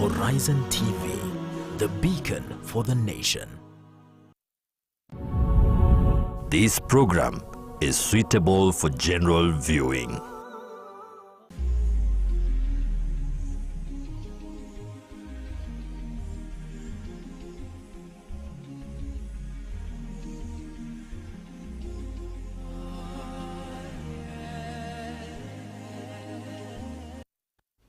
Horizon TV, the beacon for the nation. This program is suitable for general viewing.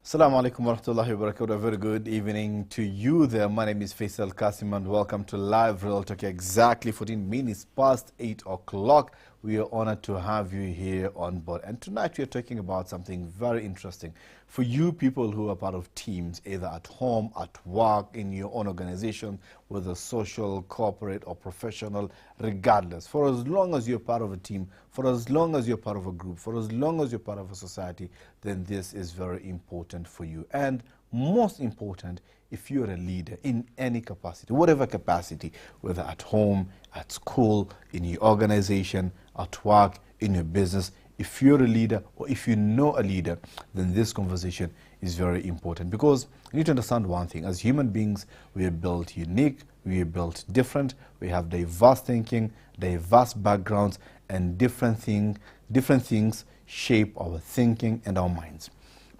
Assalamu alaikum warahmatullahi wabarakatuh. A very good evening to you there. My name is Faisal Kassim and welcome to Live Real Talk. Exactly 14 minutes past 8 o'clock. We are honored to have you here on board. And tonight we are talking about something very interesting. For you people who are part of teams, either at home, at work, in your own organization, whether social, corporate or professional, regardless. For as long as you're part of a team, for as long as you're part of a group, for as long as you're part of a society, then this is very important for you. And most important, if you're a leader in any capacity, whatever capacity, whether at home, at school, in your organization, at work, in your business, if you're a leader or if you know a leader, then this conversation is very important, because you need to understand one thing. As human beings, we are built unique, we are built different, we have diverse thinking, diverse backgrounds, and different things shape our thinking and our minds.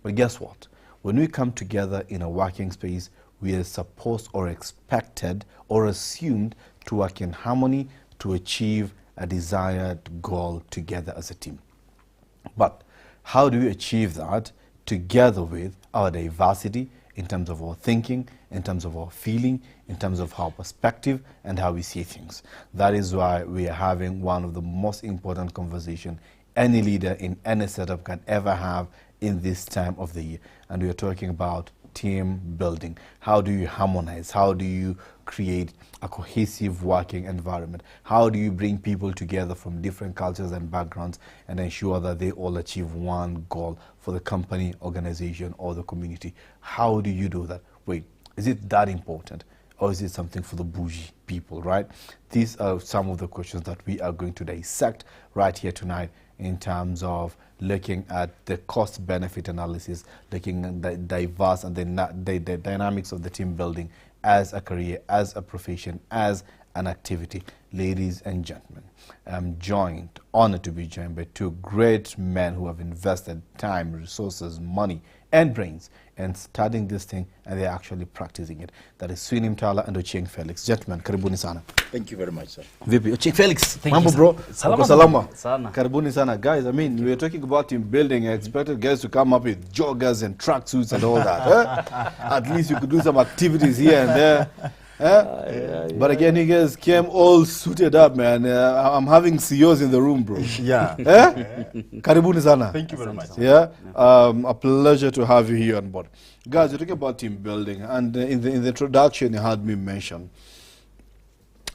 But guess what? When we come together in a working space, we are supposed or expected or assumed to work in harmony to achieve a desired goal together as a team. But how do we achieve that together with our diversity in terms of our thinking, in terms of our feeling, in terms of our perspective and how we see things? That is why we are having one of the most important conversations any leader in any setup can ever have in this time of the year. And we are talking about team building. How do you harmonize? How do you create a cohesive working environment? How do you bring people together from different cultures and backgrounds and ensure that they all achieve one goal for the company, organization, or the community? How do you do that? Wait, is it that important? Or is it something for the bougie people, right? These are some of the questions that we are going to dissect right here tonight in terms of looking at the cost-benefit analysis, looking at the diverse and the dynamics of the team building as a career, as a profession, as an activity. Ladies and gentlemen, I'm honored to be joined by two great men who have invested time, resources, money, and brains in studying this thing, and they're actually practicing it. That is Sweney, Mtala, and Ochieng, Felix. Gentlemen, karibuni sana. Thank you very much, sir. Vipi? Ochieng, Felix. Mambo, bro. Salama. Karibuni sana. Guys, I mean, we were talking about team building. I expected guys to come up with joggers and tracksuits and all that. At least you could do some activities here and there. But again, you guys came all suited up, man. I'm having CEOs in the room, bro. Yeah. Karibuni sana. Thank you very much. Yeah. A pleasure to have you here on board. Guys, you're talking about team building, and in the introduction you had me mention,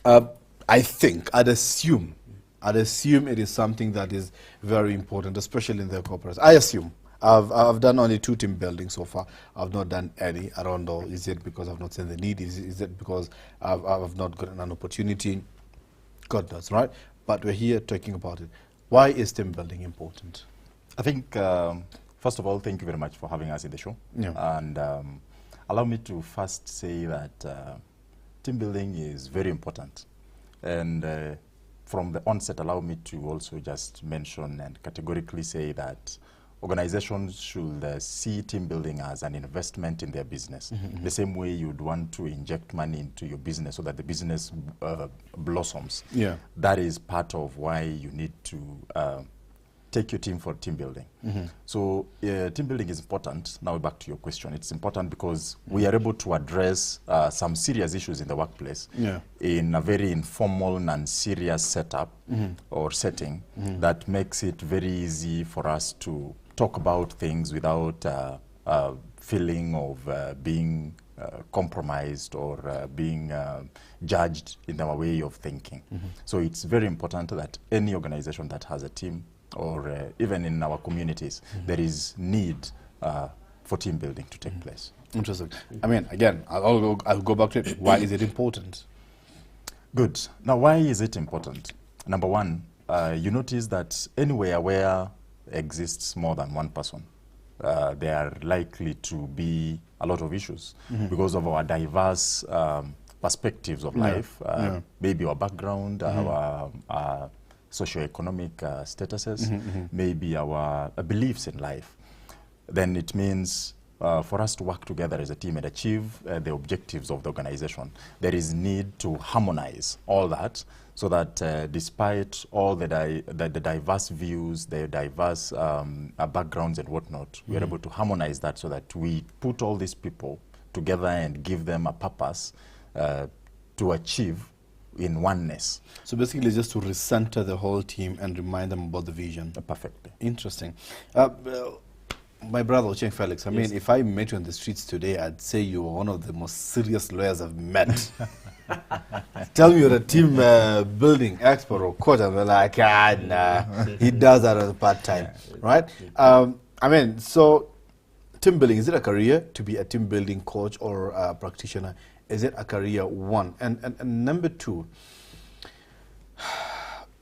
I think, I'd assume it is something that is very important, especially in the corporates. I assume. I've done only 2 team building so far. I've not done any. I don't know. Is it because I've not seen the need? Is it because I've not gotten an opportunity? God knows, right? But we're here talking about it. Why is team building important? I think, first of all, thank you very much for having us in the show. Yeah. And allow me to first say that team building is very important. And from the onset, allow me to also just mention and categorically say that organizations should see team building as an investment in their business. The same way you'd want to inject money into your business so that the business blossoms. Yeah. That is part of why you need to take your team for team building. So team building is important. Now back to your question. It's important because we are able to address some serious issues in the workplace in a very informal and serious setup or setting that makes it very easy for us to talk about things without feeling of being compromised or being judged in our way of thinking. So it's very important that any organization that has a team, or even in our communities, there is need for team building to take place. Interesting. I mean, again, I'll go back to it. Why is it important? Good. Now, why is it important? Number one, you notice that anywhere where exists more than one person, there are likely to be a lot of issues because of our diverse perspectives of life, maybe our background, our socioeconomic statuses, maybe our beliefs in life. Then it means for us to work together as a team and achieve the objectives of the organization, there is need to harmonize all that so that despite all the diverse views, the diverse backgrounds and whatnot, we are able to harmonize that so that we put all these people together and give them a purpose to achieve in oneness. So basically just to recenter the whole team and remind them about the vision. Perfectly. Interesting. My brother Ochieng Felix, I mean, if I met you on the streets today, I'd say you were one of the most serious lawyers I've met. Tell me you're a team building expert or coach, and we're like, nah, he does that as a part-time, right? I mean, so team building, is it a career to be a team building coach or a practitioner? Is it a career, one? And number two,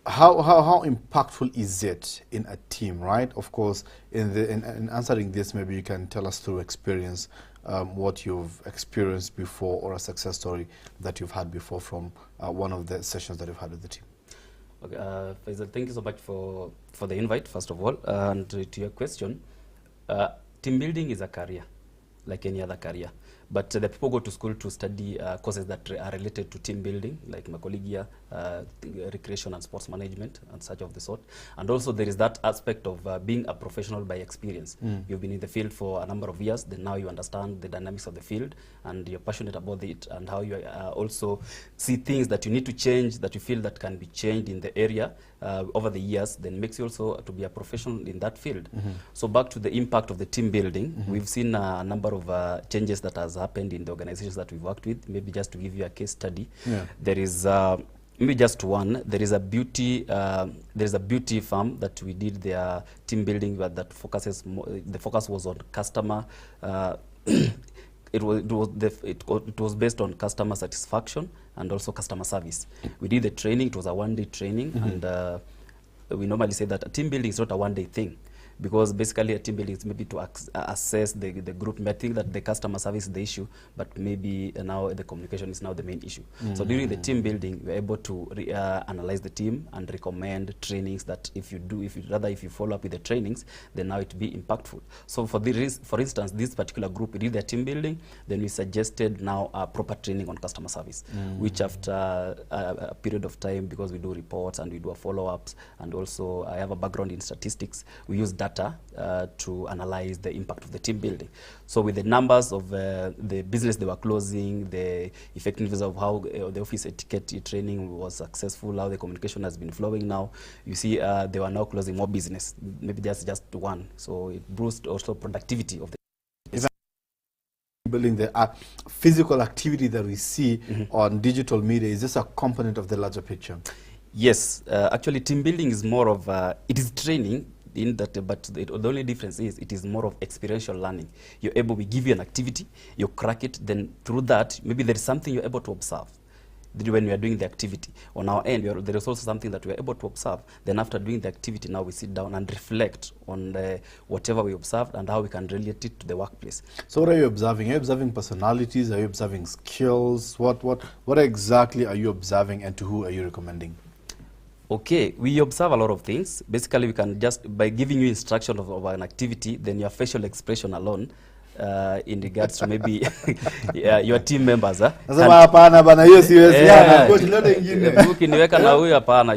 how impactful is it in a team, right? Of course, in answering this, maybe you can tell us through experience what you've experienced before or a success story that you've had before from one of the sessions that you've had with the team. Okay, Faisal, thank you so much for the invite, first of all. And to your question, team building is a career, like any other career. But the people go to school to study courses that are related to team building, like Macoligia, recreation and sports management, and such of the sort. And also there is that aspect of being a professional by experience. You've been in the field for a number of years, then now you understand the dynamics of the field, and you're passionate about it, and how you also see things that you need to change, that you feel that can be changed in the area over the years, then makes you also to be a professional in that field. So back to the impact of the team building, we've seen a number of changes that has happened in the organizations that we've worked with. Maybe just to give you a case study, there is maybe just one. There is a beauty firm that we did their team building that focuses. The focus was on customer. It was based on customer satisfaction and also customer service. We did the training. It was a one-day training, and we normally say that a team building is not a one-day thing, because basically a team building is maybe to assess the group. I think that the customer service is the issue, but maybe now the communication is now the main issue. So during the team building, we're able to analyze the team and recommend trainings that if you follow up with the trainings, then now it be impactful. So for instance, this particular group, we did their team building, then we suggested now a proper training on customer service, which after a period of time, because we do reports and we do follow-ups, and also I have a background in statistics, we use data to analyze the impact of the team building. So with the numbers of the business they were closing, the effectiveness of how the office etiquette training was successful, how the communication has been flowing now, you see they were now closing more business, maybe just one. So it boosted also productivity of the building. The physical activity that we see on digital media, is this a component of the larger picture? Yes, actually team building is more of, it is training, in that, but the only difference is it is more of experiential learning. We give you an activity, you crack it, then through that, maybe there is something you're able to observe. When we are doing the activity, on our end, there is also something that we are able to observe. Then after doing the activity, now we sit down and reflect on whatever we observed and how we can relate it to the workplace. So what are you observing? Are you observing personalities? Are you observing skills? What exactly are you observing, and to who are you recommending? Okay, we observe a lot of things. Basically, we can just, by giving you instruction of an activity, then your facial expression alone, in regards to maybe your team members. You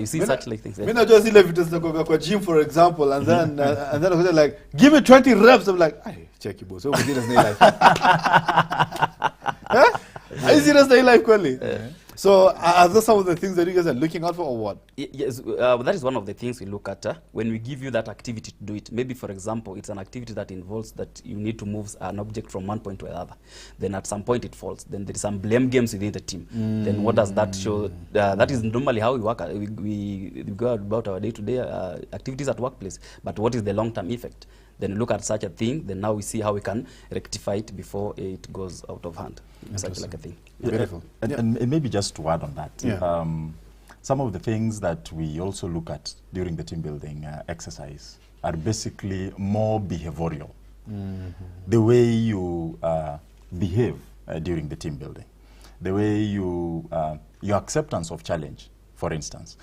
see such like things. Gym, for example, and then like, give me 20 reps. I'm like, check you, boss. Are you serious? Life, so are those some of the things that you guys are looking out for, or what? Yes, that is one of the things we look at when we give you that activity to do it. Maybe, for example, it's an activity that involves that you need to move an object from one point to another. Then at some point it falls. Then there is some blame games within the team. Then what does that show? That is normally how we work. We go about our day-to-day activities at workplace. But what is the long-term effect? Then look at such a thing, then now we see how we can rectify it before it goes out of hand. Such like a thing. Beautiful. And maybe just to add on that, some of the things that we also look at during the team building exercise are basically more behavioral The way you behave during the team building, the way you, your acceptance of challenge, for instance.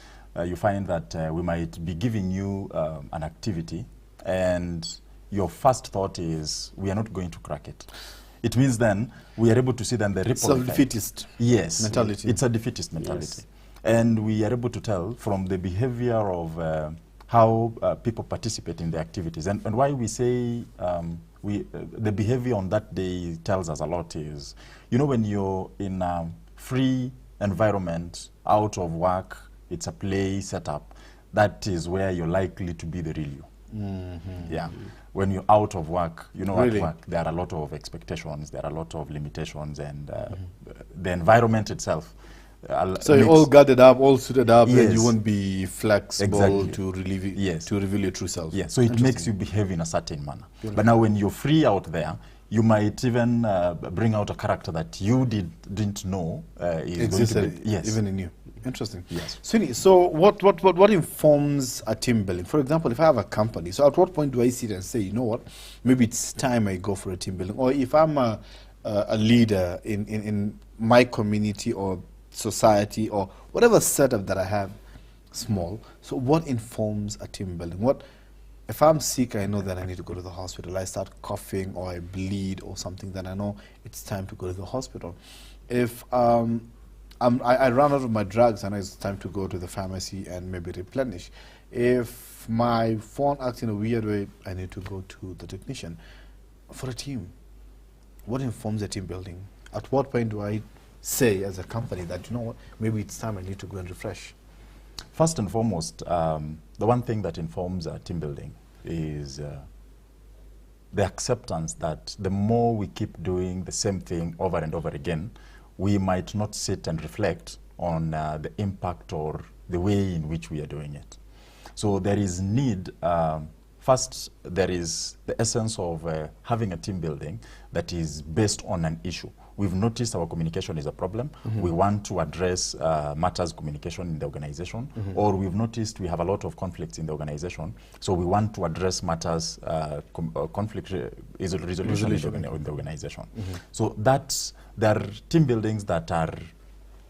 You find that we might be giving you an activity and your first thought is, we are not going to crack it. It means then we are able to see then the ripple effect. Self-defeatist mentality. It's a defeatist mentality. Yes. And we are able to tell from the behavior of how people participate in the activities. And why we say the behavior on that day tells us a lot is, you know, when you're in a free environment, out of work, it's a play setup, that is where you're likely to be the real you. Yeah. When you're out of work, you know, Really? at work, there are a lot of expectations, there are a lot of limitations, and the environment itself. So you're all gathered up, all suited up, Yes. and you won't be flexible Exactly. to relieve it, Yes. to reveal your true self. Yeah, so it makes you behave in a certain manner. But now when you're free out there, you might even bring out a character that you didn't know is Existed, going to be, yes. even in you. Interesting. Yes. Sweney, so what informs a team building? For example, if I have a company, so at what point do I sit and say, you know what, maybe it's time I go for a team building? Or if I'm a leader in my community or society or whatever setup that I have, small, so what informs a team building? What if I'm sick, I know that I need to go to the hospital. I start coughing or I bleed or something, then I know it's time to go to the hospital. If I run out of my drugs and it's time to go to the pharmacy and maybe replenish. If my phone acts in a weird way, I need to go to the technician. For a team, what informs a team building? At what point do I say as a company that, you know what, maybe it's time I need to go and refresh? First and foremost, the one thing that informs team building is the acceptance that the more we keep doing the same thing over and over again, we might not sit and reflect on the impact or the way in which we are doing it. So there is need, first there is the essence of having a team building that is based on an issue. We've noticed our communication is a problem. We want to address matters communication in the organization, or we've noticed we have a lot of conflicts in the organization, so we want to address matters, conflict resolution in the organization. So there are team buildings that are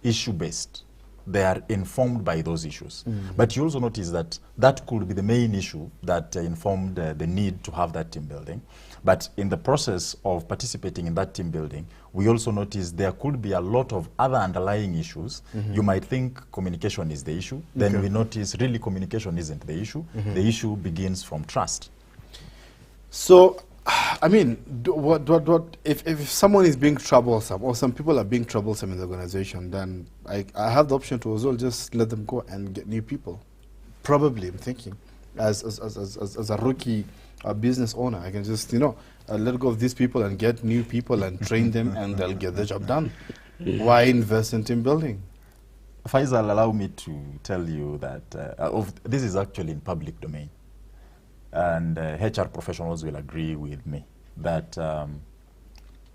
issue-based. They are informed by those issues. But you also notice that that could be the main issue that informed the need to have that team building. But in the process of participating in that team building, we also notice there could be a lot of other underlying issues. You might think communication is the issue. Then we notice really communication isn't the issue. The issue begins from trust. So, I mean, if someone is being troublesome, or some people are being troublesome in the organization, then I have the option to as well just let them go and get new people. Probably, I'm thinking, as a rookie business owner, I can just, you know, let go of these people and get new people and train them, and they'll get the job done. Why invest in team building? Faisal, allow me to tell you that this is actually in public domain. And HR professionals will agree with me that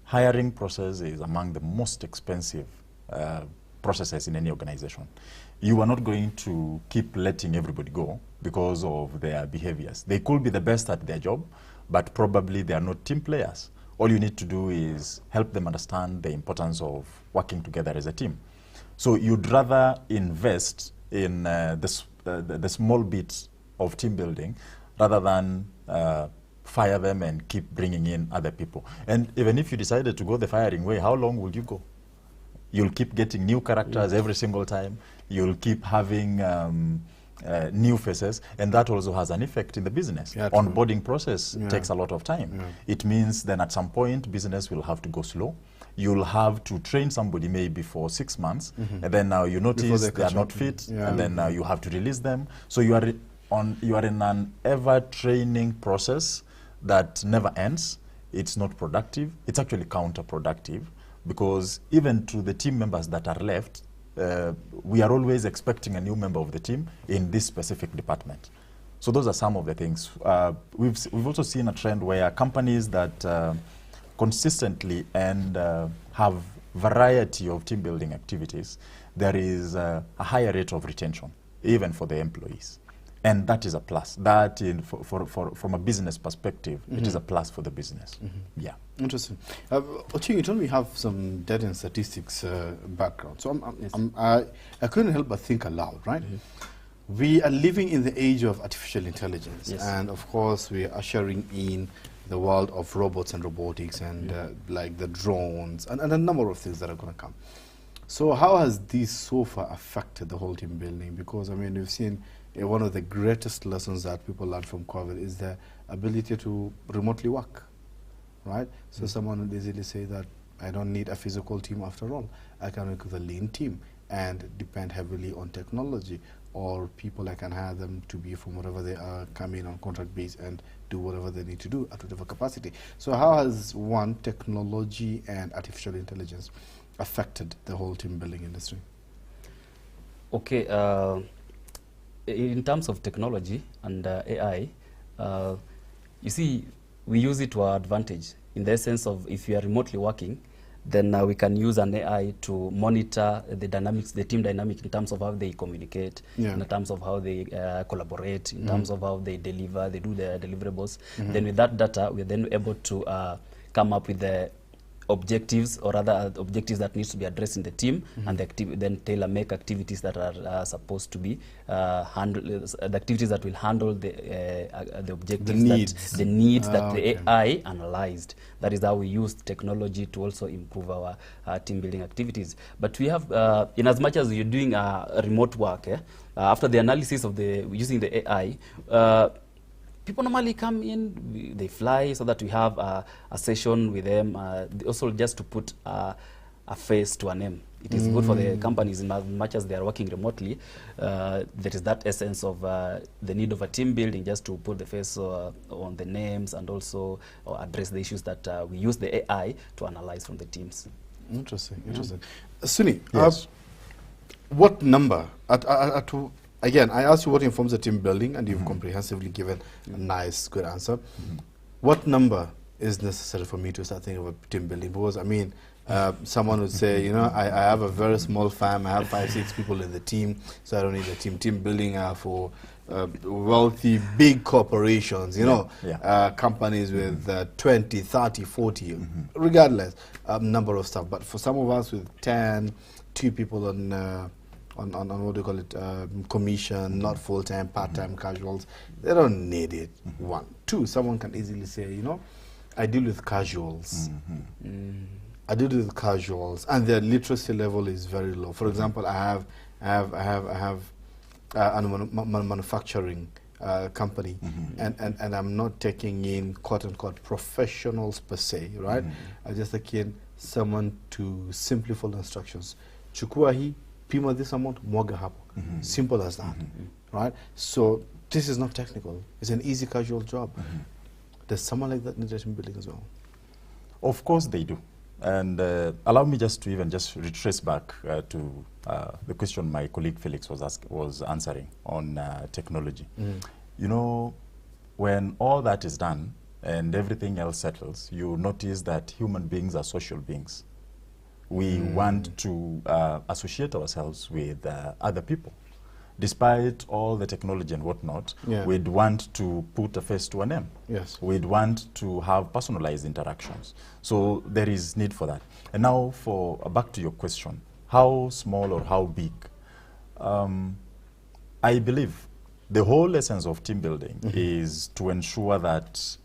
hiring process is among the most expensive processes in any organization. You are not going to keep letting everybody go because of their behaviors. They could be the best at their job, but probably they are not team players. All you need to do is help them understand the importance of working together as a team. So you'd rather invest in the small bit of team building rather than fire them and keep bringing in other people. And even if you decided to go the firing way, how long will you go? You'll keep getting new characters every single time. You'll keep having new faces, and that also has an effect in the business. Yeah, onboarding process takes a lot of time. It means then at some point, business will have to go slow. You'll have to train somebody maybe for 6 months, and then now you notice they are not fit, and then now you have to release them. So you are in an ever-training process that never ends. It's not productive. It's actually counterproductive, because even to the team members that are left, we are always expecting a new member of the team in this specific department. So those are some of the things. We've also seen a trend where companies that consistently and have variety of team building activities, there is a higher rate of retention, even for the employees. And that is a plus. That, from a business perspective, it is a plus for the business. Yeah. Interesting. Ochieng, you told me you have some data and statistics background. So I couldn't help but think aloud, right? We are living in the age of artificial intelligence. And of course, we are ushering in the world of robots and robotics and like the drones and a number of things that are going to come. So how has this so far affected the whole team building? Because, I mean, we've seen one of the greatest lessons that people learned from COVID is the ability to remotely work, right? So someone would easily say that I don't need a physical team after all. I can work with a lean team and depend heavily on technology, or people I can hire them to be from wherever they are, come in on contract base and do whatever they need to do at whatever capacity. So how has technology and artificial intelligence affected the whole team building industry? Okay, in terms of technology and AI, you see, we use it to our advantage in the sense of if you are remotely working, then we can use an AI to monitor the dynamics, the team dynamic in terms of how they communicate, in terms of how they collaborate, in terms of how they deliver, they do their deliverables. Then with that data, we're then able to come up with the objectives or other objectives that needs to be addressed in the team, and then tailor-make activities that are supposed to be the activities that will handle the objectives, the needs that the AI analyzed. That is how we use technology to also improve our team building activities. But we have, in as much as you're doing remote work, after the analysis of using the AI, people normally come in, they fly, so that we have a session with them. Also, just to put a face to a name. It is good for the companies in as much as they are working remotely. There is that essence of the need of a team building, just to put the face on the names and also address the issues that we use the AI to analyze from the teams. Interesting, interesting. Sweney, yes. What number, again, I asked you what informs the team building, and you've comprehensively given a nice, good answer. What number is necessary for me to start thinking about team building? Because, I mean, someone would say, you know, I have a very small farm, I have 5-6 people in the team, so I don't need a team. Team building for wealthy, big corporations, you know, companies with 20, 30, 40, regardless, number of stuff. But for some of us with 10, 2 people on what do you call it, commission, not full-time, part-time casuals, they don't need it. 1. 2, someone can easily say, you know, I deal with casuals. I deal with casuals, and their literacy level is very low. For example, I have a manufacturing company, and I'm not taking in quote-unquote professionals per se, right? I just take in someone to simply follow instructions. Chukua hii, pima this amount, mwaga hapo. Simple as that, right? So this is not technical. It's an easy casual job. Does someone like that need a team building as well? Of course they do. And allow me just to retrace back to the question my colleague Felix was answering on technology. You know, when all that is done and everything else settles, you notice that human beings are social beings. We want to associate ourselves with other people. Despite all the technology and whatnot, we'd want to put a face to a name. Yes. We'd want to have personalized interactions. So there is need for that. And now back to your question, how small or how big? I believe the whole essence of team building is to ensure that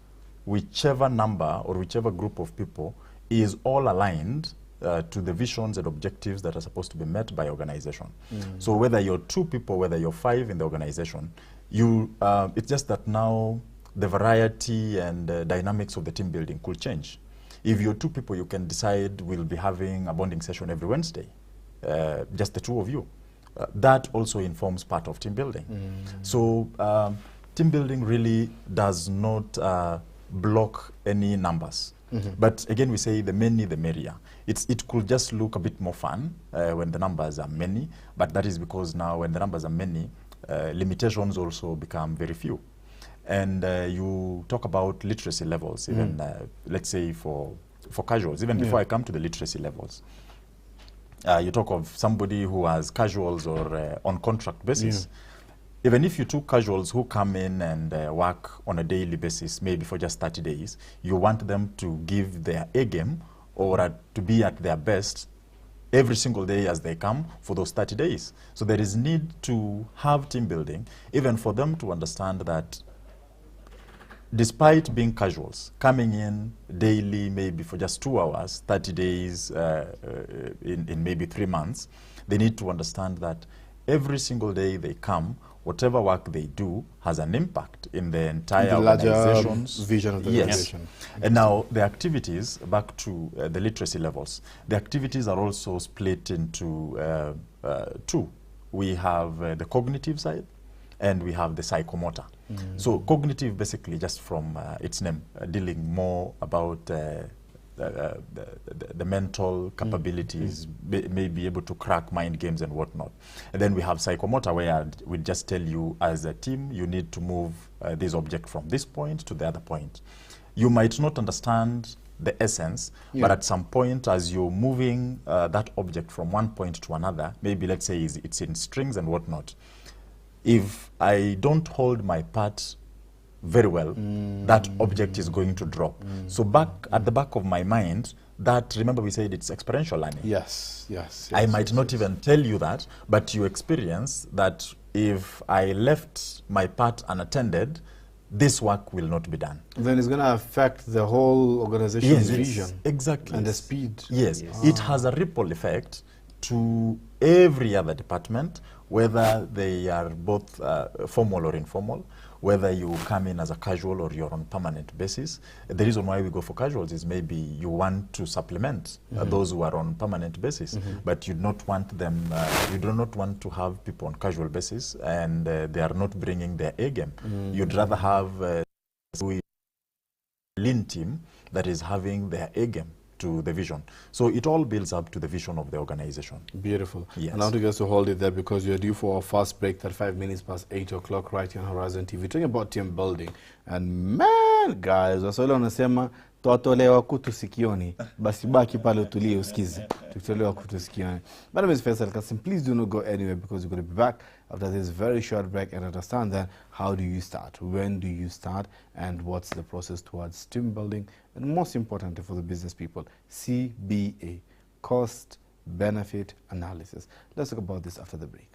whichever number or whichever group of people is all aligned to the visions and objectives that are supposed to be met by organization. So whether you're 2 people, whether you're 5 in the organization, it's just that now the variety and dynamics of the team building could change. If you're 2 people, you can decide we'll be having a bonding session every Wednesday, just the 2 of you. That also informs part of team building. So team building really does not block any numbers. But again, we say the many, the merrier. It could just look a bit more fun when the numbers are many, but that is because now when the numbers are many, limitations also become very few. And you talk about literacy levels, even let's say for casuals, even before I come to the literacy levels. You talk of somebody who has casuals or on contract basis. even if you took casuals who come in and work on a daily basis, maybe for just 30 days, you want them to give their A game or to be at their best every single day as they come for those 30 days. So there is need to have team building, even for them to understand that despite being casuals, coming in daily, maybe for just 2 hours, 30 days, in maybe 3 months, they need to understand that every single day they come, whatever work they do has an impact in the entire organization's vision of the organization. And now the activities, back to the literacy levels, the activities are also split into two. We have the cognitive side and we have the psychomotor. So cognitive, basically, just from its name, dealing more about the mental capabilities, may be able to crack mind games and whatnot. And then we have psychomotor, where we just tell you as a team, you need to move this object from this point to the other point. You might not understand the essence, but at some point, as you're moving that object from one point to another, maybe let's say it's in strings and whatnot, if I don't hold my part very well, that object is going to drop. So back at the back of my mind, that, remember we said it's experiential learning. Yes, yes. I might not even tell you that, but you experience that if I left my part unattended, this work will not be done. Then it's going to affect the whole organization's vision. Exactly. And the speed. Yes. It has a ripple effect to every other department, whether they are both formal or informal, whether you come in as a casual or you're on permanent basis. The reason why we go for casuals is maybe you want to supplement those who are on permanent basis, but you don't want them, you do not want to have people on casual basis and they are not bringing their A game. You'd rather have a lean team that is having their A game to the vision. So it all builds up to the vision of the organization. Beautiful. Yes. And I want you guys to hold it there because you're due for our first break, 35 minutes past 8 o'clock right here on Horizon TV. We're talking about team building. And man, guys, waswahili wanasema twatolewa kutu sikioni, basi baki pale utulie usikize. Tukitolewa kutu sikioni. My name is Faisal Kassim. Please do not go anywhere because we're going to be back after this very short break and understand that how do you start, when do you start, and what's the process towards team building, and most importantly for the business people, CBA, cost benefit analysis. Let's talk about this after the break.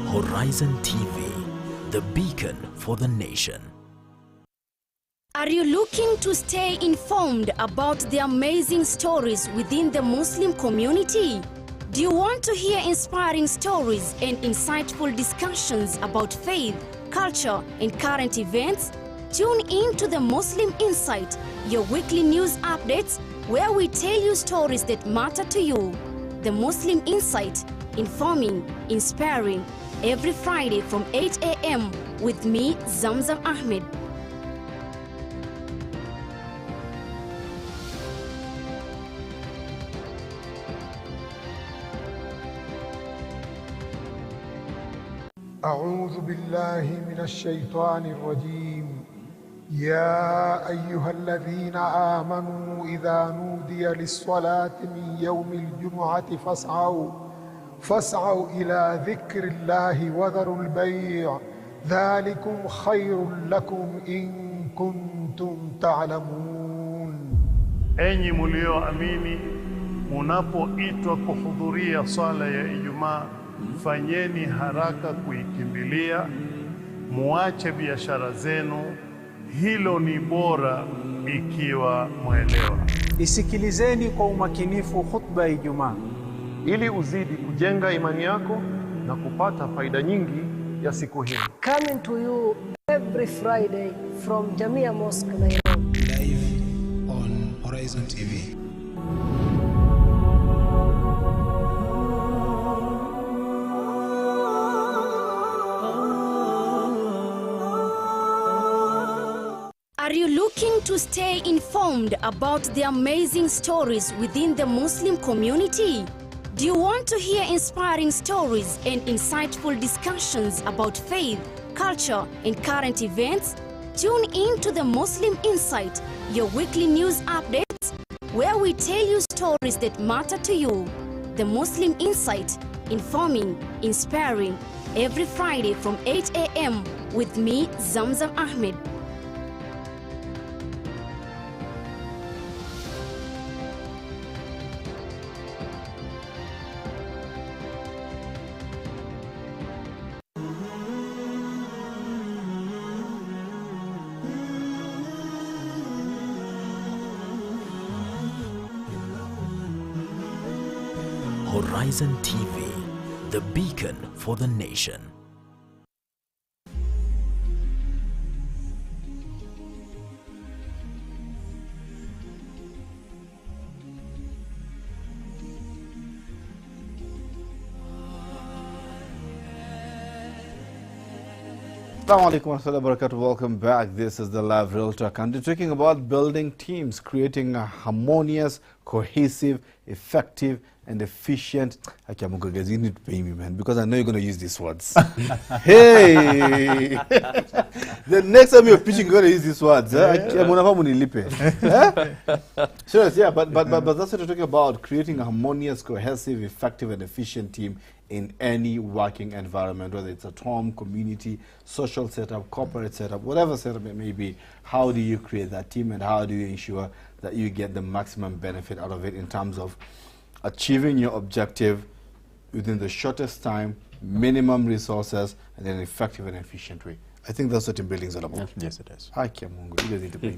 Horizon TV, the beacon for the nation. Are you looking to stay informed about the amazing stories within the Muslim community? Do you want to hear inspiring stories and insightful discussions about faith, culture, and current events? Tune in to the Muslim Insight, your weekly news updates where we tell you stories that matter to you. The Muslim Insight, informing, inspiring, every Friday from 8 a.m. with me, Zamzam Ahmed. أعوذ بالله من الشيطان الرجيم يا أيها الذين آمنوا إذا نودي للصلاة من يوم الجمعة فاسعوا إلى ذكر الله وذروا البيع ذلكم خير لكم إن كنتم تعلمون. Enyi mlioamini, munapoitwa kuhudhuria swala ya Ijumaa, fanyeni haraka kuikimbilia, muache biashara zenu, hilo ni bora ikiwa mwelewa. Isikilizeni kwa umakinifu khutba ya Ijumaa ili uzidi kujenga imani yako na kupata faida nyingi ya siku hii. Coming to you every Friday from Jamia Mosque, Nairobi. Live on Horizon TV. stay informed about the amazing stories within the Muslim community? Do you want to hear inspiring stories and insightful discussions about faith, culture, and current events? Tune in to the Muslim Insight, your weekly news updates, where we tell you stories that matter to you. The Muslim Insight, informing, inspiring, every Friday from 8 a.m. with me, Zamzam Ahmed. Horizon TV, the beacon for the nation. Assalamu alaikum wa rahmatullahi wa barakatuh. Welcome back. This is the Live Real Talk, and we're talking about building teams, creating a harmonious, cohesive, effective, and efficient. Okay, guys, you need to pay me, man, because I know you're going to use these words. Hey! The next time you're pitching, you're going to use these words. Seriously, yeah, but that's what we're talking about, creating a harmonious, cohesive, effective, and efficient team in any working environment, whether it's at home, community, social setup, corporate setup, whatever setup it may be. How do you create that team, and how do you ensure that you get the maximum benefit out of it in terms of achieving your objective within the shortest time, minimum resources, and in an effective and efficient way? I think that's what team building is all about. Yes, it is. Hi, Kiamungu. You guys need to pay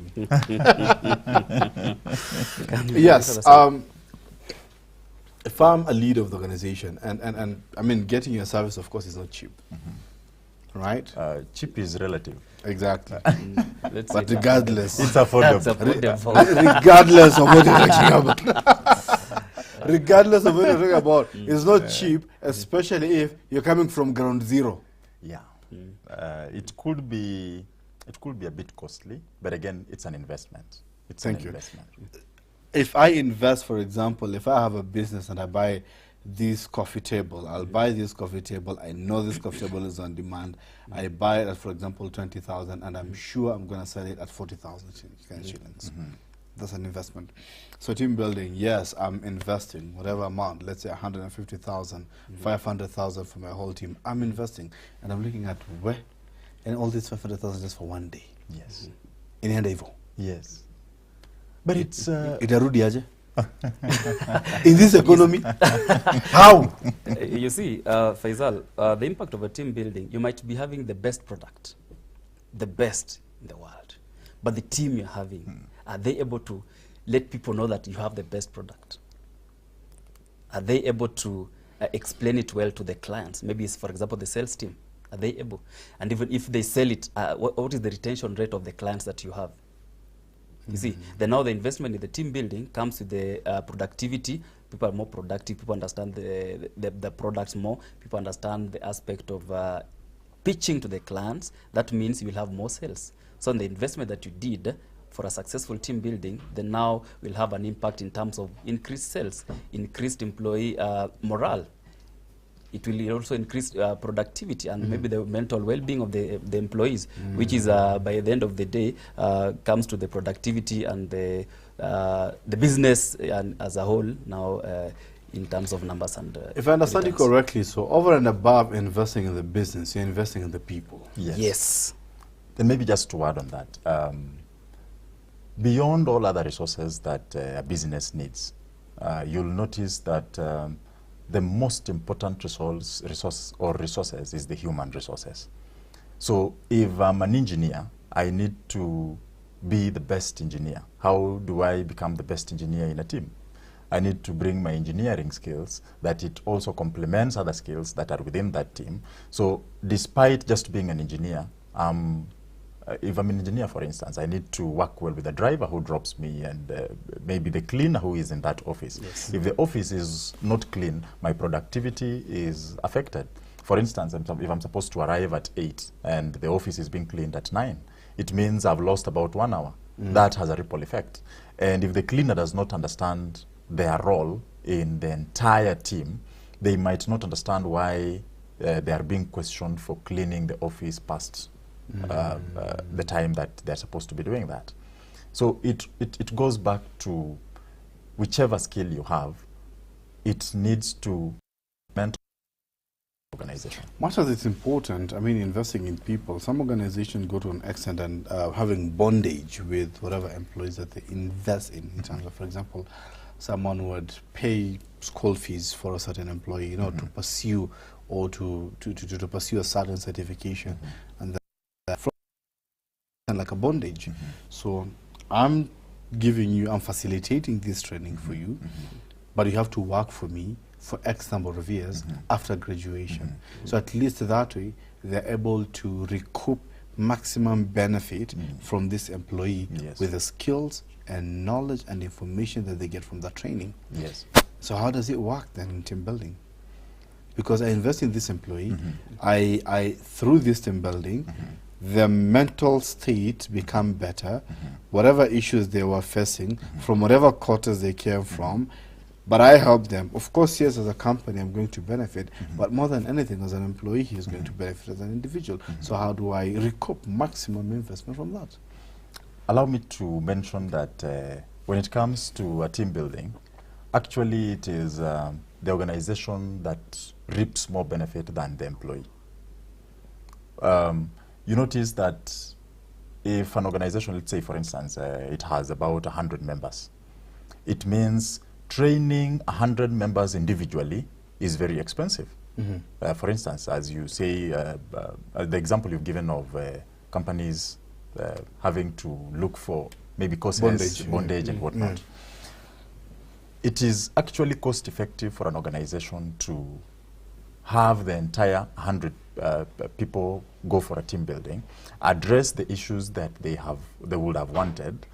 me. Yes. If I'm a leader of the organization, and I mean, getting your service, of course, is not cheap. Right? Cheap is relative. Exactly. But regardless, it's affordable. Regardless of what you're talking about. Regardless of what you're talking about, it's not cheap, especially if you're coming from ground zero. Yeah. It could be a bit costly, but again, it's an investment. It's Thank an you. investment. If I invest, for example, if I have a business and I buy this coffee table, I'll buy this coffee table. I know this coffee table is on demand. I buy it at, for example, 20,000, and I'm sure I'm going to sell it at 40,000 shillings. That's an investment. So team building, yes, I'm investing whatever amount, let's say 150,000, 500,000 for my whole team. I'm investing, and I'm looking at where, and all this 500,000 just for one day. Yes. In Handavo. Yes. But it's itarudi aje? In this economy, how? You see, Faisal, the impact of a team building, you might be having the best product, the best in the world, but the team you're having, are they able to let people know that you have the best product? Are they able to explain it well to the clients? Maybe it's, for example, the sales team. Are they able? And even if they sell it, what is the retention rate of the clients that you have? You see, then now the investment in the team building comes with the productivity. People are more productive. People understand the products more. People understand the aspect of pitching to the clients. That means you will have more sales. So the investment that you did for a successful team building, then now will have an impact in terms of increased sales, increased employee morale. It will also increase productivity and maybe the mental well-being of the employees, which is by the end of the day comes to the productivity and the business and as a whole now in terms of numbers and if I understand you correctly, so over and above investing in the business, you're investing in the people. Yes. Then maybe just to add on that, beyond all other resources that a business needs, you'll notice that the most important resources is the human resources. So if I'm an engineer, I need to be the best engineer. How do I become the best engineer in a team? I need to bring my engineering skills, that it also complements other skills that are within that team. So despite just being an engineer, if I'm an engineer, for instance, I need to work well with the driver who drops me and maybe the cleaner who is in that office. Yes. If the office is not clean, my productivity is affected. For instance, if I'm supposed to arrive at 8 and the office is being cleaned at 9, it means I've lost about 1 hour. that has a ripple effect. And if the cleaner does not understand their role in the entire team, they might not understand why they are being questioned for cleaning the office past the time that they're supposed to be doing that. So it goes back to whichever skill you have, it needs to mentor organization. Much as it's important, I mean, investing in people, some organizations go to an extent and having bondage with whatever employees that they invest in terms of, for example, someone would pay school fees for a certain employee, you know, to pursue or to pursue a certain certification, and that like a bondage. So I'm facilitating this training for you, but you have to work for me for X number of years after graduation. So at least that way, they're able to recoup maximum benefit from this employee with the skills and knowledge and information that they get from the training. So how does it work then in team building? Because I invest in this employee, I through this team building, their mental state become better, whatever issues they were facing, from whatever quarters they came from, but I help them. Of course, yes, as a company, I'm going to benefit, but more than anything, as an employee, he is going to benefit as an individual. So how do I recoup maximum investment from that? Allow me to mention that when it comes to team building, actually it is the organization that reaps more benefit than the employee. You notice that if an organization, let's say for instance, it has about 100 members, it means training 100 members individually is very expensive. For instance, as you say, the example you've given of companies having to look for maybe courses, bondage and whatnot. It is actually cost effective for an organization to have the entire 100 people go for a team building, address the issues that they would have wanted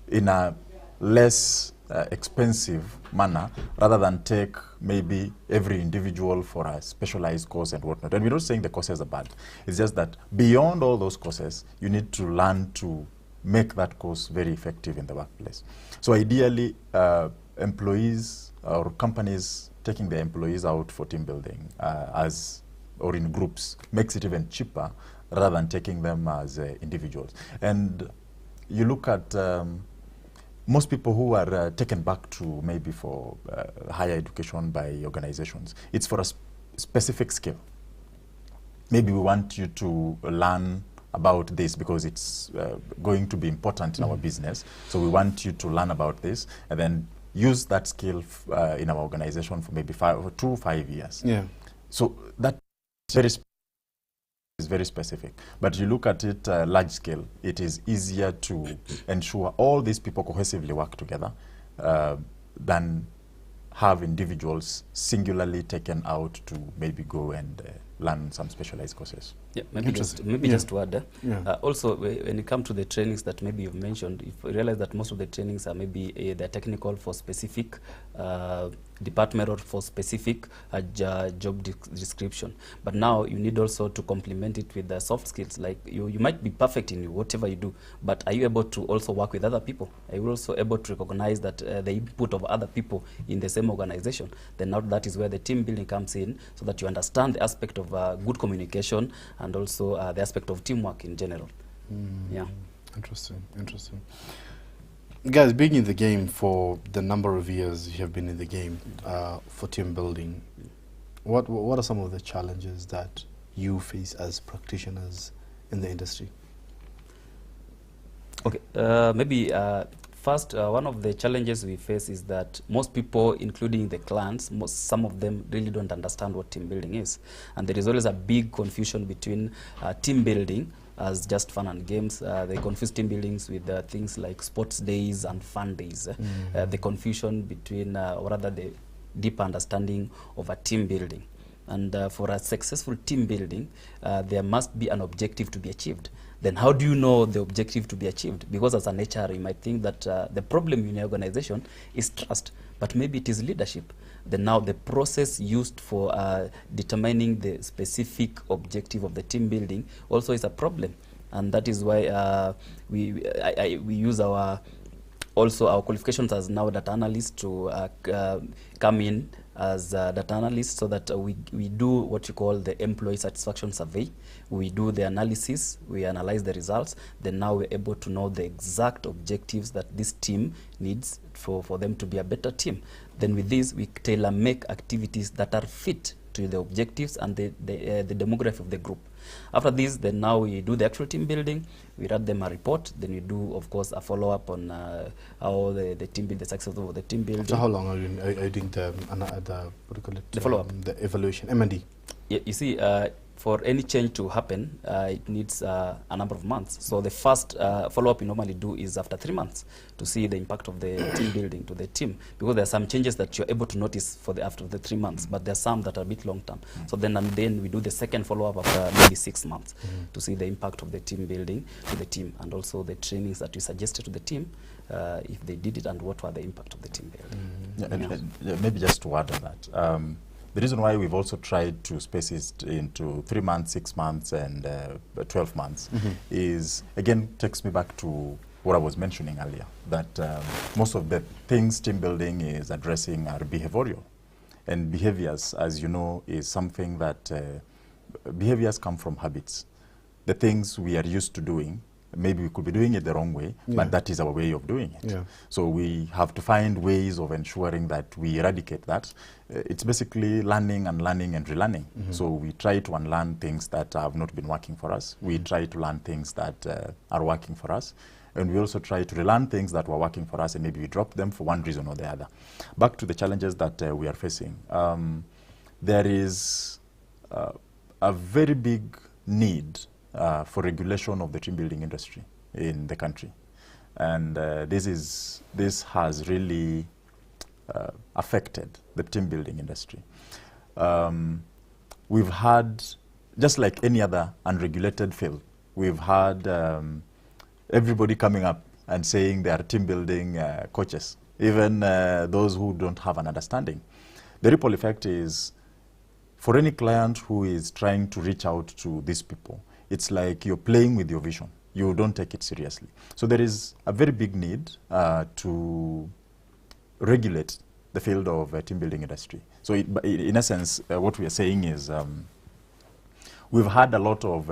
in a less expensive manner, rather than take maybe every individual for a specialized course and whatnot. And we're not saying the courses are bad. It's just that beyond all those courses, you need to learn to make that course very effective in the workplace. So ideally, employees or companies taking their employees out for team building or in groups makes it even cheaper rather than taking them as individuals. And you look at most people who are taken back to maybe for higher education by organizations, it's for a specific skill. Maybe we want you to learn about this because it's going to be important in our business. So we want you to learn about this and then use that skill in our organization for maybe 2 to 5 years. So that is very specific. But you look at it large scale, it is easier to ensure all these people cohesively work together than have individuals singularly taken out to maybe go and learn some specialized courses. Yeah, maybe just to add. Also, when it comes to the trainings that maybe you've mentioned, if you realize that most of the trainings are maybe they're technical for specific department or for specific job description. But now you need also to complement it with the soft skills. Like you might be perfect in whatever you do, but are you able to also work with other people? Are you also able to recognize that the input of other people in the same organization? Then now that is where the team building comes in, so that you understand the aspect of good communication and also the aspect of teamwork in general. Interesting. Guys, being in the game for the number of years you have been in the game for team building, what are some of the challenges that you face as practitioners in the industry? Okay, maybe first, one of the challenges we face is that most people, including the clients, some of them really don't understand what team building is. And there is always a big confusion between team building as just fun and games. They confuse team buildings with things like sports days and fun days. The confusion between, or rather the deep understanding of a team building. And for a successful team building, there must be an objective to be achieved. Then how do you know the objective to be achieved? Because as an HR, you might think that the problem in your organization is trust, but maybe it is leadership. Then now the process used for determining the specific objective of the team building also is a problem. and that is why we use our qualifications as now data analysts to come in as data analysts, so that we do what you call the employee satisfaction survey. We do the analysis, we analyze the results, then now we're able to know the exact objectives that this team needs for them to be a better team. Then with this, we tailor-make activities that are fit to the objectives and the demography of the group. After this, then now we do the actual team building, we write them a report, then we do, of course, a follow-up on how the team build, the success of the team building. So how long are you doing the what do you call it? The follow-up? The evaluation, M&D? Yeah, you see, for any change to happen, it needs a number of months. So the first follow-up we normally do is after 3 months to see the impact of the team building to the team, because there are some changes that you're able to notice after the 3 months, but there are some that are a bit long-term. So then we do the second follow-up after maybe 6 months to see the impact of the team building to the team, and also the trainings that we suggested to the team, if they did it, and what were the impact of the team building. And maybe just to add on that. The reason why we've also tried to space it into 3 months, 6 months, and 12 months is, again, takes me back to what I was mentioning earlier, that most of the things team building is addressing are behavioral. And behaviors, as you know, is something that behaviors come from habits. The things we are used to doing, maybe we could be doing it the wrong way, but that is our way of doing it. So we have to find ways of ensuring that we eradicate that. It's basically learning and relearning. So we try to unlearn things that have not been working for us. We try to learn things that are working for us. And we also try to relearn things that were working for us, and maybe we drop them for one reason or the other. Back to the challenges that we are facing. There is a very big need for regulation of the team building industry in the country, and this has really affected the team building industry. We've had, just like any other unregulated field, we've had everybody coming up and saying they are team building coaches, even those who don't have an understanding. The ripple effect is, for any client who is trying to reach out to these people, it's like you're playing with your vision. You don't take it seriously. So there is a very big need to regulate the field of team building industry. So in essence, what we are saying is we've had a lot of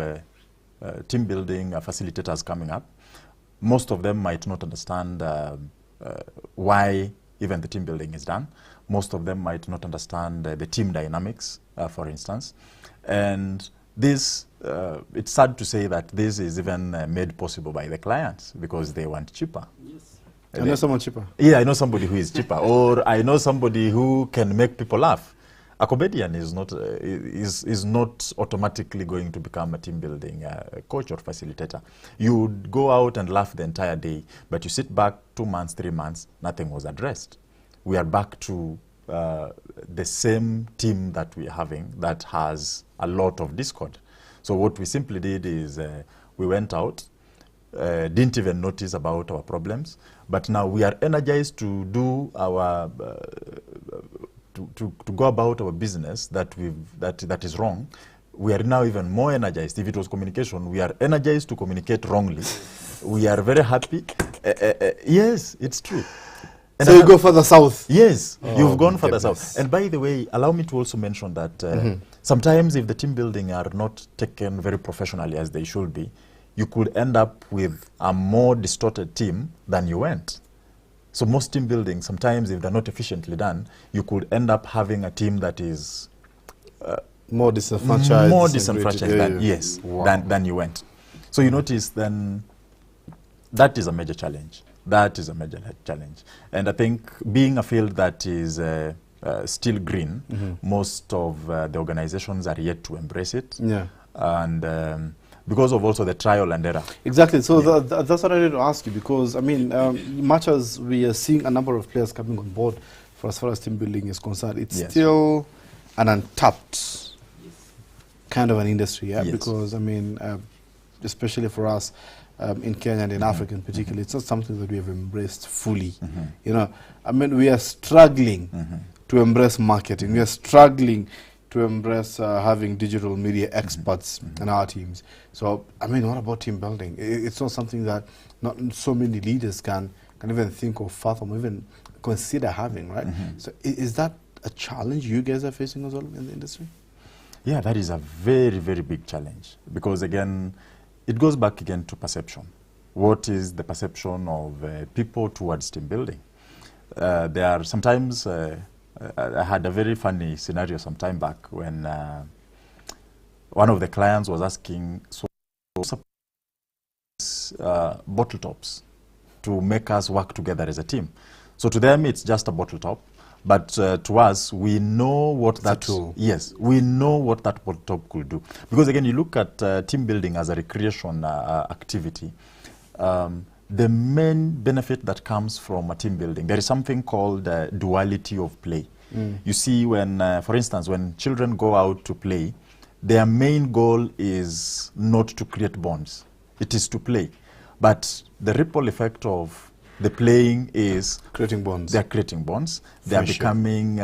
team building facilitators coming up. Most of them might not understand why even the team building is done. Most of them might not understand the team dynamics, for instance. And this, it's sad to say that this is even made possible by the clients because they want cheaper. Yes. I know someone cheaper. Yeah, I know somebody who is cheaper, or I know somebody who can make people laugh. A comedian is not automatically going to become a team building coach or facilitator. You would go out and laugh the entire day, but you sit back 2 months, 3 months, nothing was addressed. We are back to the same team that we are having that has a lot of discord. So what we simply did is we went out, didn't even notice about our problems, but now we are energized to do our to go about our business that is wrong. We are now even more energized. If it was communication, we are energized to communicate wrongly. We are very happy. Yes, it's true. And so you go further south? Yes, you've gone further south. And by the way, allow me to also mention that sometimes if the team building are not taken very professionally as they should be, you could end up with a more distorted team than you went. So most team building, sometimes if they're not efficiently done, you could end up having a team that is more disenfranchised. Than you went. So you notice then that is a major challenge. That is a major challenge. And I think being a field that is still green, most of the organizations are yet to embrace it. Yeah. And because of also the trial and error. Exactly. So that's what I wanted to ask you, because I mean, much as we are seeing a number of players coming on board for as far as team building is concerned, it's still an untapped kind of an industry, because I mean, especially for us in Kenya and in Africa in particular, it's not something that we have embraced fully. You know, I mean, we are struggling to embrace marketing. We are struggling to embrace having digital media experts in our teams. So, I mean, what about team building? It's not something that not so many leaders can even think of, fathom, even consider having, right? So, is that a challenge you guys are facing as well in the industry? Yeah, that is a very, very big challenge because, again, it goes back again to perception. What is the perception of people towards team building? There are sometimes, I had a very funny scenario some time back when one of the clients was asking, so bottle tops to make us work together as a team. So to them, it's just a bottle top. But to us, we know what that tool. Yes, we know what that bottle top could do. Because again, you look at team building as a recreation activity. The main benefit that comes from a team building, there is something called duality of play. You see, when, for instance, when children go out to play, their main goal is not to create bonds. It is to play. But the ripple effect of the playing is creating bonds. They are creating bonds. They are becoming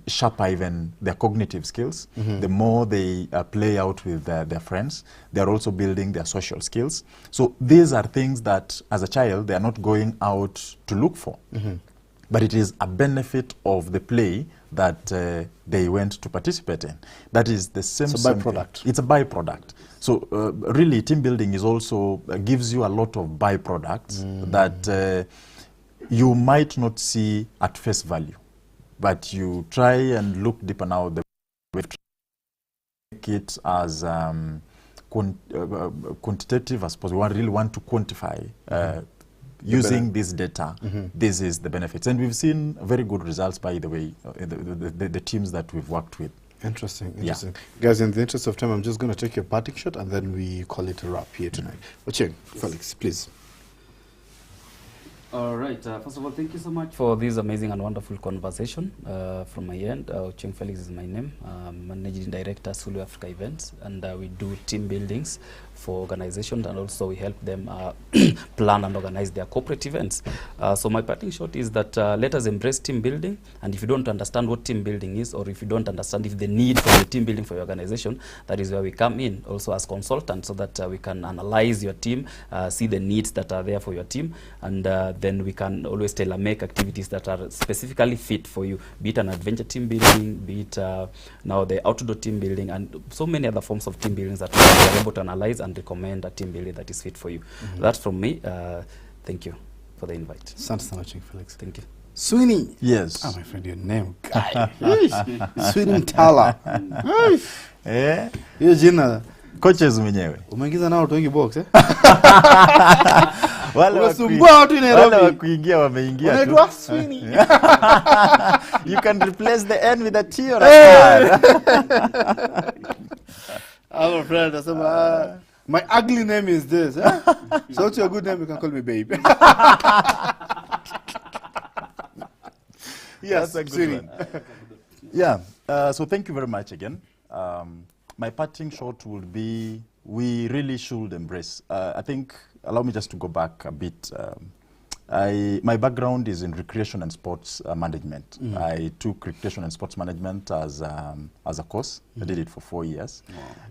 sharper, even their cognitive skills. The more they play out with their friends, they are also building their social skills. So these are things that, as a child, they are not going out to look for. But it is a benefit of the play that they went to participate in. That is the same. It's a byproduct. It's a byproduct. So really, team building is also gives you a lot of byproducts that you might not see at face value, but you try and look deeper now. The make it as quantitative as possible. We really want to quantify. Using this data, this is the benefits. And we've seen very good results, by the way, the teams that we've worked with. Interesting. Guys, in the interest of time, I'm just going to take your parting shot and then we call it a wrap here tonight. Ochieng, Felix, please. All right. First of all, thank you so much for this amazing and wonderful conversation from my end. Ochieng Felix is my name. I'm Managing Director, Sulu Africa Events, and we do team buildings for organizations, and also we help them plan and organize their corporate events. So my parting shot is that let us embrace team building, and if you don't understand what team building is, or if you don't understand if the need for the team building for your organization, that is where we come in also as consultants, so that we can analyze your team, see the needs that are there for your team, and then we can always tailor-make activities that are specifically fit for you, be it an adventure team building, be it now the outdoor team building, and so many other forms of team buildings that we are able to analyze and recommend a team building that is fit for you. That's from me. Thank you for the invite. Thanks so much, Felix. Thank you. Sweney. Yes. Oh, my friend, your name, guy. Sweney Mtala. Hiyo jina coaches mwenyewe. Umeingiza nao watu wengi box eh? Wale wa kuingia wameingia tu. Unaitwa Sweney. You can replace the N with a T or a R. Our friend, my ugly name is this. Eh? So what's your good name? You can call me babe. Yes, that's a good one. Yeah, so thank you very much again. My parting shot would be, we really should embrace. I think, allow me just to go back a bit. My background is in recreation and sports management. I took recreation and sports management as a course. I did it for 4 years.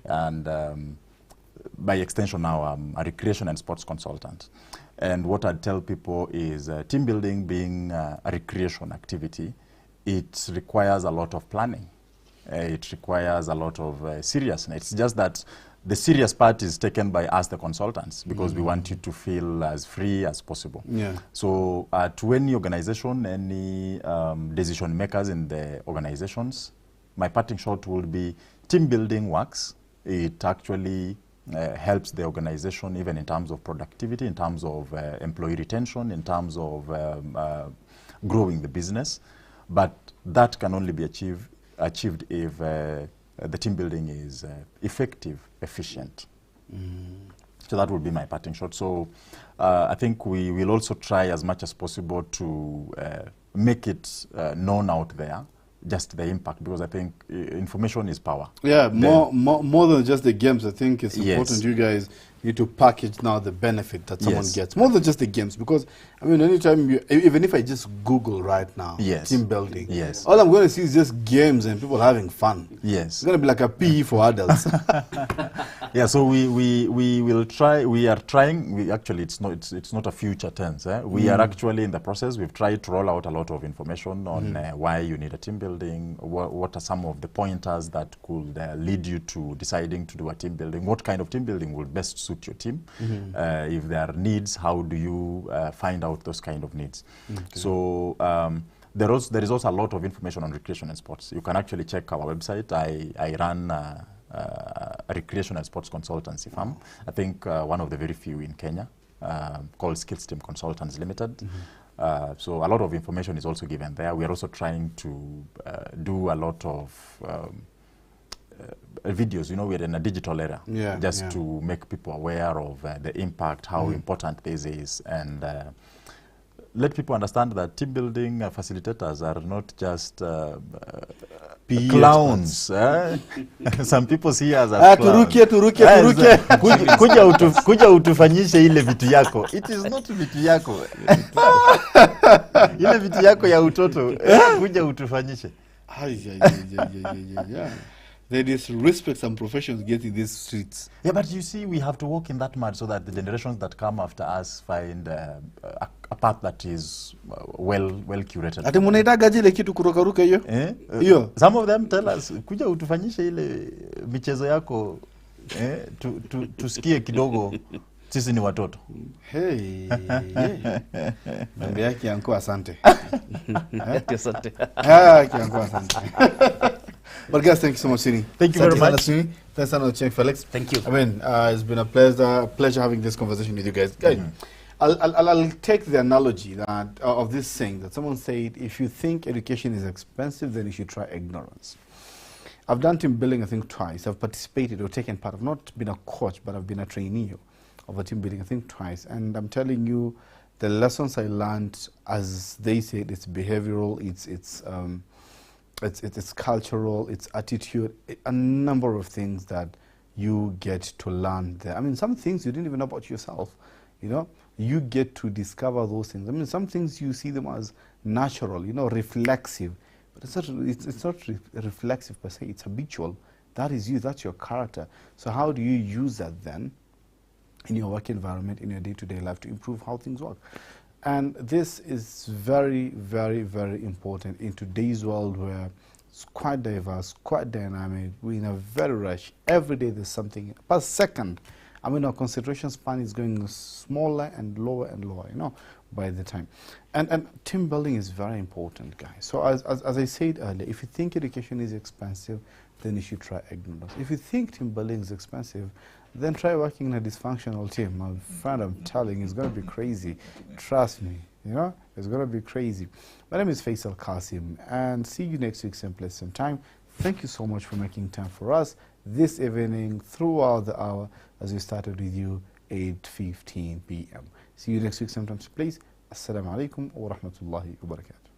And by extension now, I'm a recreation and sports consultant. And what I tell people is team building being a recreation activity, it requires a lot of planning. It requires a lot of seriousness. It's just that the serious part is taken by us, the consultants, because we want you to feel as free as possible. Yeah. So to any organization, any decision makers in the organizations, my parting shot will be team building works. It actually helps the organization even in terms of productivity, in terms of employee retention, in terms of growing the business. But that can only be achieved if the team building is effective, efficient. So that would be my parting shot. So I think we will also try as much as possible to make it known out there, just the impact, because I think information is power. Yeah, more than just the games. I think it's important you guys you need to package now the benefit that someone Yes. gets, more than just the games. Because, I mean, anytime you, even if I just Google right now, Yes. team building, Yes. all I'm going to see is just games and people having fun. Yes. It's going to be like a PE for adults. Yeah, so we will try. We are trying. We actually, it's not a future tense. We are actually in the process. We've tried to roll out a lot of information on why you need a team building. What are some of the pointers that could lead you to deciding to do a team building? What kind of team building will best suit your team? If there are needs, how do you find out those kind of needs? Okay. So. There is also a lot of information on recreation and sports. You can actually check our website. I run a recreation and sports consultancy firm. I think one of the very few in Kenya, called Skills Team Consultants Limited. So a lot of information is also given there. We are also trying to do a lot of videos. You know, we're in a digital era, just to make people aware of the impact, how important this is, and let people understand that team building facilitators are not just clowns. Some people see us as clowns. Kuja utufanyishe ile vitu yako. It is not vitu yako. Ile vitu yako ya utoto. Kuja utufanyishe. There is respect some professions get in these streets. Yeah, but you see, we have to walk in that mud so that the generations that come after us find a path that is well curated. Ati munaitaga jile kitu kurukaruka hiyo? Hiyo. Some of them tell us, kuja utufanyishe ile michezo yako, tusikie kidogo sisi ni watoto. Hey. Mambo yake yanko asante. Asante. Yanko asante. But guys, thank you so much, Sweney. Thank you very much. Thanks, Ochieng, Felix. Thank you. I mean, it's been a pleasure having this conversation with you guys. Guys, I'll take the analogy that of this saying that someone said, if you think education is expensive, then you should try ignorance. I've done team building, I think, twice. I've participated or taken part. I've not been a coach, but I've been a trainee of a team building, I think, twice. And I'm telling you, the lessons I learned, as they said, it's behavioral, it's cultural, it's attitude, a number of things that you get to learn there. I mean, some things you didn't even know about yourself, you know. You get to discover those things. I mean, some things you see them as natural, you know, reflexive. But it's not reflexive per se, it's habitual. That is you, that's your character. So how do you use that then in your work environment, in your day-to-day life to improve how things work? And this is very, very, very important in today's world where it's quite diverse, quite dynamic. We're in a very rush. Every day there's something per second. I mean, our concentration span is going smaller and lower, you know, by the time. And team building is very important, guys. So as I said earlier, if you think education is expensive, then you should try ignorance. If you think team building is expensive, then try working in a dysfunctional team. My friend, I'm telling you, it's going to be crazy. Trust me, you know, it's going to be crazy. My name is Faisal Kassim, and see you next week, same place, same time. Thank you so much for making time for us this evening throughout the hour as we started with you 8:15 p.m. See you next week, same time, please. Assalamu alaikum wa rahmatullahi wa barakatuh.